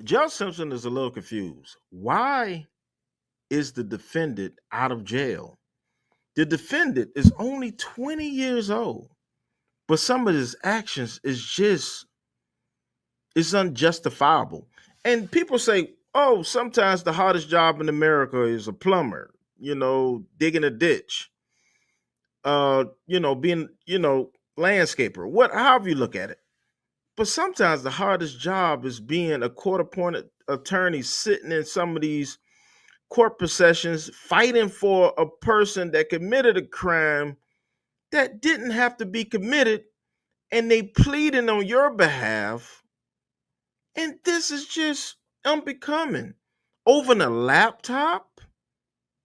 Judge Simpson is a little confused. Why is the defendant out of jail? The defendant is only 20 years old, but some of his actions is just it's unjustifiable. And people say, "Oh, sometimes the hardest job in America is a plumber, digging a ditch, being, landscaper, what however you look at it." But sometimes the hardest job is being a court appointed attorney sitting in some of these court processions fighting for a person that committed a crime that didn't have to be committed, and they pleading on your behalf. And this is just unbecoming. Over a laptop?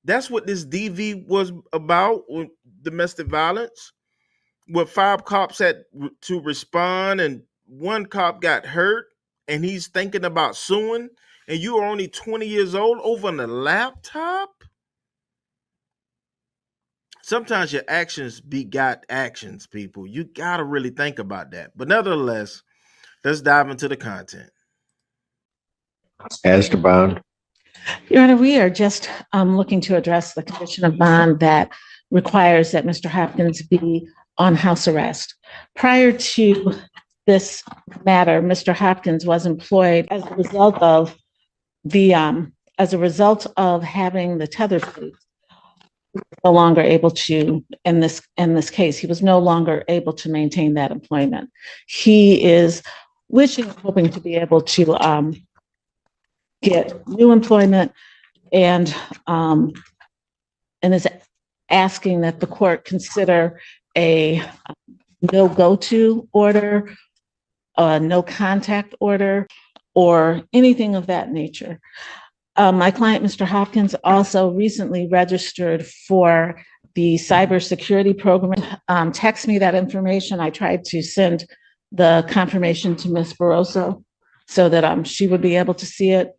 That's what this DV was about with domestic violence. Where 5 cops had to respond, and one cop got hurt, and he's thinking about suing, and you are only 20 years old over on a laptop? Sometimes your actions begot actions, people. You got to really think about that. But nevertheless, let's dive into the content. As to bond. Your Honor, we are just looking to address the condition of bond that requires that Mr. Hopkins be on house arrest. Prior to this matter, Mr. Hopkins was employed as a result of having the tether police. No longer able to, in this case, he was no longer able to maintain that employment. He is hoping to be able to get new employment, and is asking that the court consider a no go-to order, a no contact order, or anything of that nature. My client, Mr. Hopkins, also recently registered for the cybersecurity program. Text me that information. I tried to send the confirmation to Ms. Barroso so that she would be able to see it.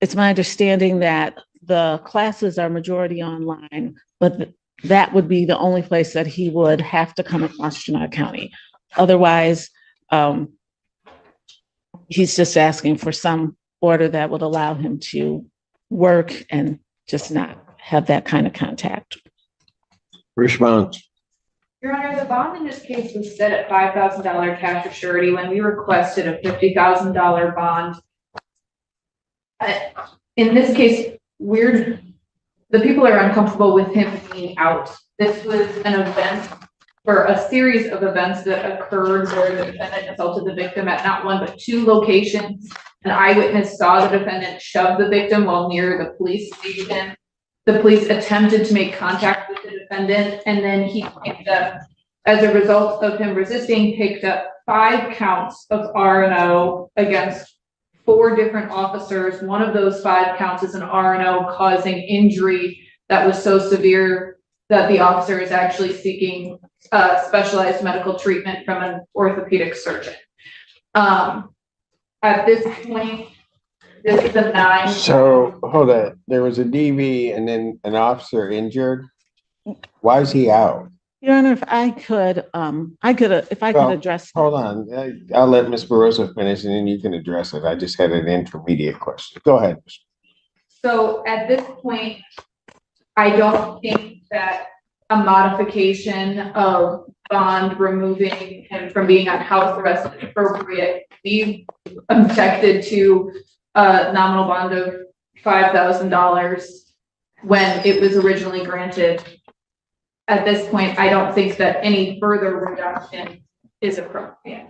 It's my understanding that the classes are majority online, but that would be the only place that he would have to come across Washtenaw County. Otherwise, he's just asking for some order that would allow him to work and just not have that kind of contact. Response. Your Honor, the bond in this case was set at $5,000 cash or surety when we requested a $50,000 bond. In this case, the people are uncomfortable with him being out. This was an event, or a series of events that occurred where the defendant assaulted the victim at not one but 2 locations. An eyewitness saw the defendant shove the victim while near the police station. The police attempted to make contact with the defendant, and then he picked up, as a result of him resisting, picked up 5 counts of R&O against 4 different officers. One of those 5 counts is an R&O causing injury that was so severe that the officer is actually seeking specialized medical treatment from an orthopedic surgeon. At this point, this is a 9. So hold on. There was a DV and then an officer injured. Why is he out? Your Honor, if I could address. Hold on. I'll let Ms. Barroso finish and then you can address it. I just had an intermediate question. Go ahead. So at this point, I don't think that a modification of bond removing him from being on house arrest is appropriate. We objected to a nominal bond of $5,000 when it was originally granted. At this point, I don't think that any further reduction is appropriate.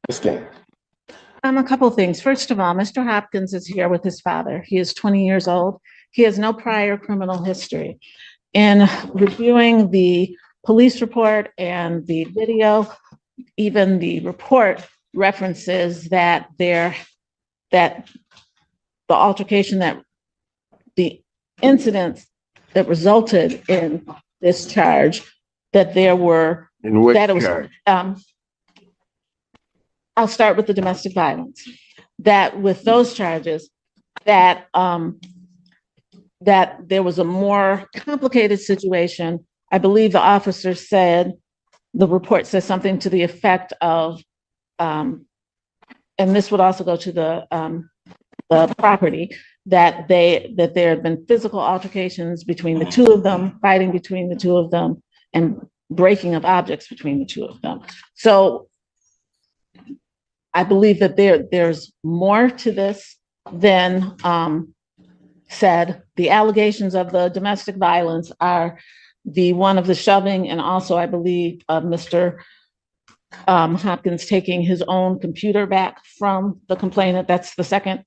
A couple of things. First of all, Mr. Hopkins is here with his father. He is 20 years old. He has no prior criminal history. In reviewing the police report and the video, even the report references that the altercation, that the incidents that resulted in this charge, that there were, In which that it was, charge? I'll start with the domestic violence. That with those charges, that there was a more complicated situation. I believe the officer said, the report says something to the effect of, and this would also go to the the property, that there had been physical altercations between the two of them, fighting between the two of them, and breaking of objects between the two of them. So I believe that there's more to this than said. The allegations of the domestic violence are the one of the shoving, and also I believe of Mr. Hopkins taking his own computer back from the complainant. That's the second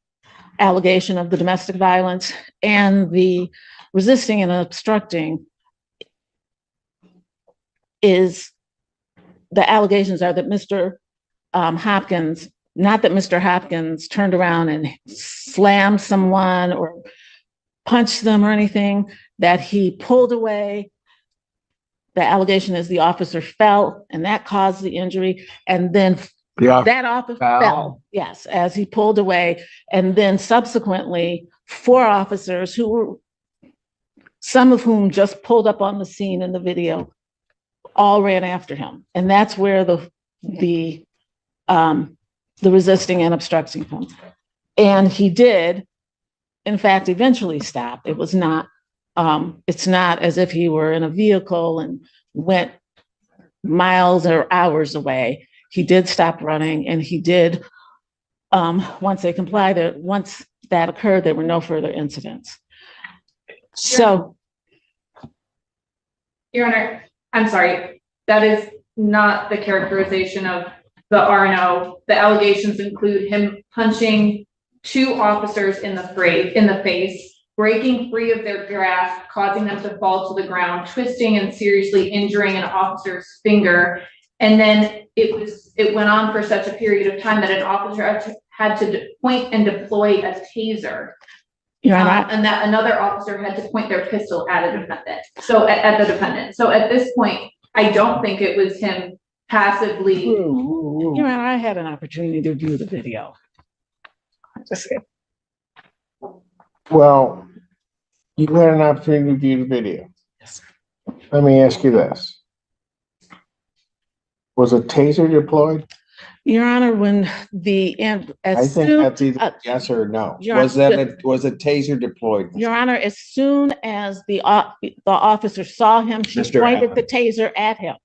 allegation of the domestic violence. And the resisting and obstructing is, the allegations are that Mr. Hopkins, not that Mr. Hopkins turned around and slammed someone or punched them or anything, that he pulled away. The allegation is the officer fell and that caused the injury. And then that officer fell, yes, as he pulled away. And then subsequently, 4 officers who were, some of whom just pulled up on the scene in the video, all ran after him. And that's where the resisting and obstructing comes. And he did, in fact, eventually stop. It was not, it's not as if he were in a vehicle and went miles or hours away. He did stop running, and he did, once they complied, once that occurred, there were no further incidents. So. Your Honor, I'm sorry, that is not the characterization of the R&O. The allegations include him punching 2 officers in the face, breaking free of their grasp, causing them to fall to the ground, twisting and seriously injuring an officer's finger. And then it went on for such a period of time that an officer had to point and deploy a taser. And that another officer had to point their pistol at a defendant. So at the defendant. So at this point, I don't think it was him passively. Your Honor, I had an opportunity to view the video. Well, you had an opportunity to view the video. Yes. Let me ask you this. Was a taser deployed? Your Honor, when the I think that's either yes or no. Was a taser deployed? Your Honor, as soon as the officer saw him, she pointed the taser at him.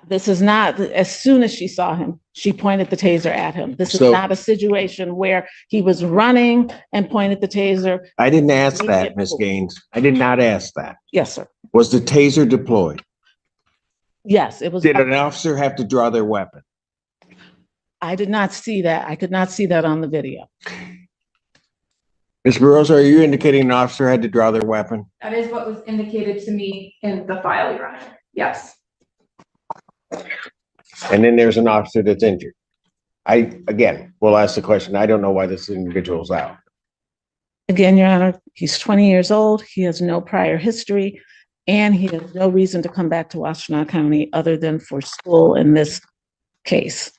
This is not, as soon as she saw him, she pointed the taser at him. This is not a situation where he was running and pointed the taser. I didn't ask that, Ms. Gaines. I did not ask that. Yes, sir. Was the taser deployed? Yes, it was. Did an officer have to draw their weapon? I did not see that. I could not see that on the video. Ms. Barroso, are you indicating an officer had to draw their weapon? That is what was indicated to me in the file, Your Honor. Yes. And then there's an officer that's injured. Again, we'll ask the question. I don't know why this individual's out. Again, Your Honor, he's 20 years old. He has no prior history, and he has no reason to come back to Washtenaw County other than for school in this case.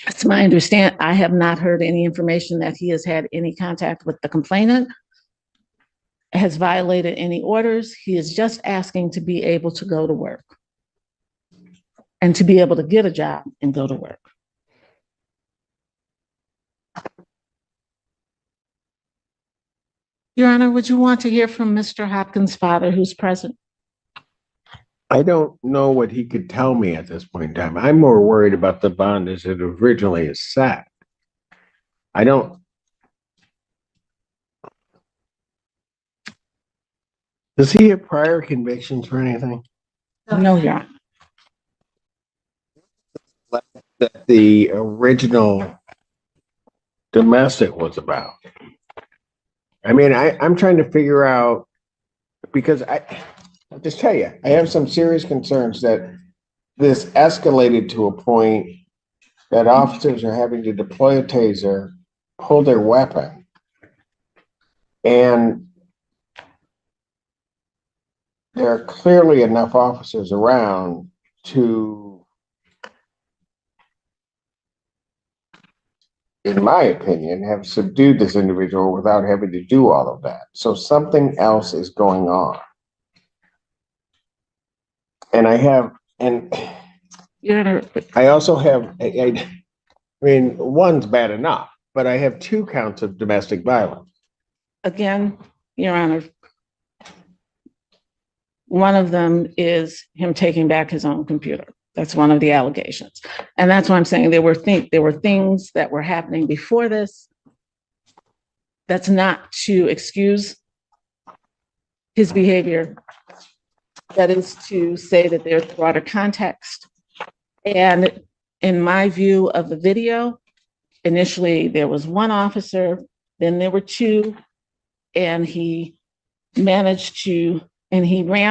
It's my understanding. I have not heard any information that he has had any contact with the complainant, has violated any orders. He is just asking to be able to go to work and to be able to get a job and go to work. Your Honor, would you want to hear from Mr. Hopkins' father, who's present? I don't know what he could tell me at this point in time. I'm more worried about the bond as it originally is set. I don't. Does he have prior convictions for anything? No, Your Honor. That the original domestic was about. I mean, I'm trying to figure out, because I'll just tell you, I have some serious concerns that this escalated to a point that officers are having to deploy a taser, pull their weapon, and there are clearly enough officers around to, in my opinion, have subdued this individual without having to do all of that. So something else is going on. And Your Honor, I also have, I mean, one's bad enough. but I have 2 counts of domestic violence. Again, Your Honor, one of them is him taking back his own computer. That's one of the allegations. And that's why I'm saying there were things that were happening before this. That's not to excuse his behavior. That is to say that there's broader context. And in my view of the video, initially there was 1 officer, then there were 2, and he ran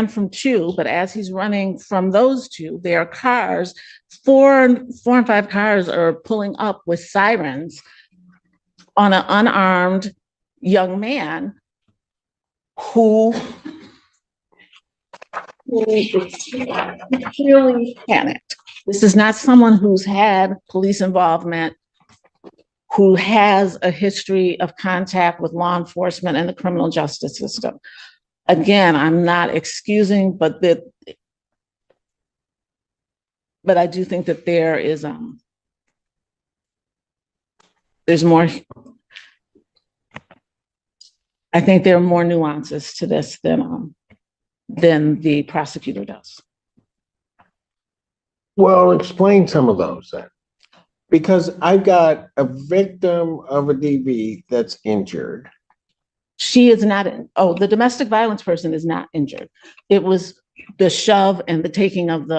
from 2, but as he's running from those 2, there are cars, 4 and 5 cars are pulling up with sirens on an unarmed young man who clearly panicked. This is not someone who's had police involvement, who has a history of contact with law enforcement and the criminal justice system. Again, I'm not excusing, but I do think that there is there's more. I think there are more nuances to this than the prosecutor does. Well, explain some of those then. Because I've got a victim of a DV that's injured. She is not, the domestic violence person is not injured. It was the shove and the taking of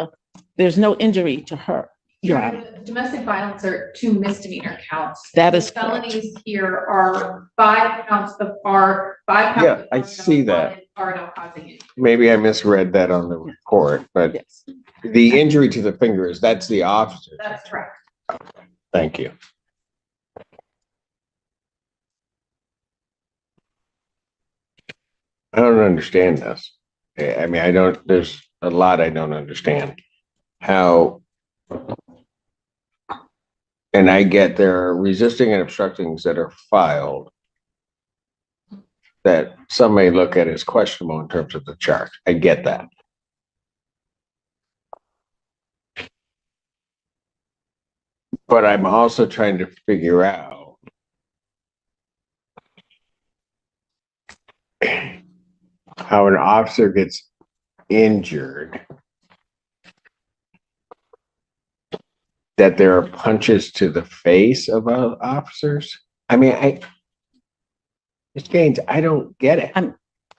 there's no injury to her. Your Honor. Domestic violence are 2 misdemeanor counts. That is The felonies here are 5 counts of R, 5 counts. Yeah, of I see that. Are no causing it. Maybe I misread that on the report, but Yes. the injury to the finger that's the officer. That's correct. Thank you. I don't understand this. I mean, there's a lot I don't understand. How, and I get there are resisting and obstructings that are filed that some may look at as questionable in terms of the charge. I get that. But I'm also trying to figure out how an officer gets injured, that there are punches to the face of officers. I mean, Mr. Gaines, I don't get it.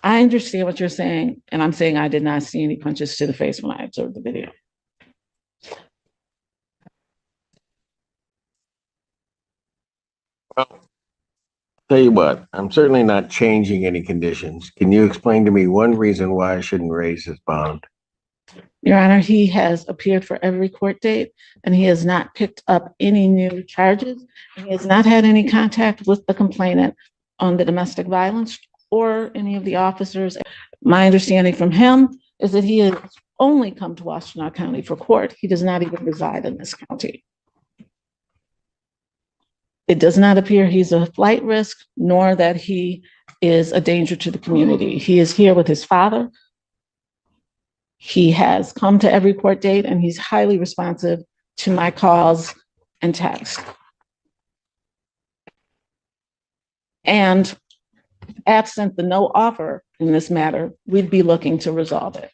I understand what you're saying, and I'm saying I did not see any punches to the face when I observed the video. Well, tell you what, I'm certainly not changing any conditions. Can you explain to me one reason why I shouldn't raise his bond? Your Honor, he has appeared for every court date, and he has not picked up any new charges. He has not had any contact with the complainant on the domestic violence or any of the officers. My understanding from him is that he has only come to Washtenaw County for court. He does not even reside in this county. It does not appear he's a flight risk, nor that he is a danger to the community. He is here with his father. He has come to every court date, and he's highly responsive to my calls and texts. And absent the no offer in this matter, we'd be looking to resolve it.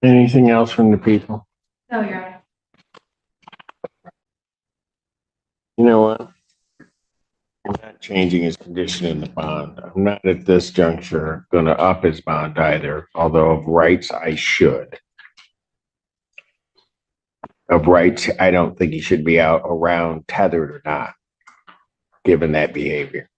Anything else from the people? No, Your Honor. You know what? I'm not changing his condition in the bond. I'm not at this juncture going to up his bond either, although of rights I should. Of rights, I don't think he should be out around tethered or not, given that behavior.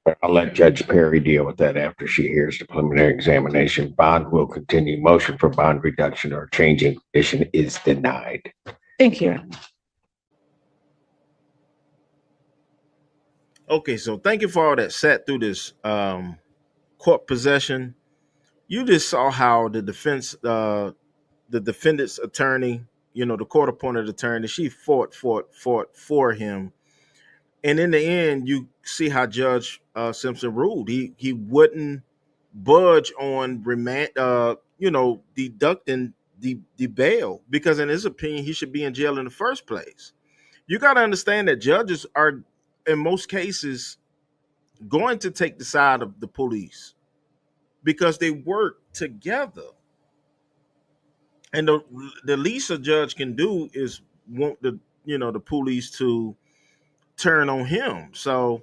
But I'll let Judge Perry deal with that after she hears the preliminary examination. Bond will continue. Motion for bond reduction or changing condition is denied. Thank you. Okay, so thank you for all that sat through this court possession. You just saw how the defendant's attorney, the court-appointed attorney, she fought for him. And in the end, you see how Judge Simpson ruled. He wouldn't budge on deducting the bail, because in his opinion, he should be in jail in the first place. You got to understand that judges are, in most cases, going to take the side of the police because they work together. And the least a judge can do is want the police to turn on him. So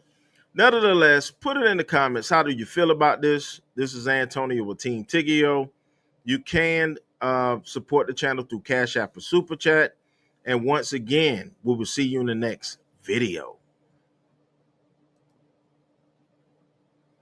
nevertheless, put it in the comments. How do you feel about this? This is Antonio with Team Tiggio. You can support the channel through Cash App or Super Chat. And once again, we will see you in the next video.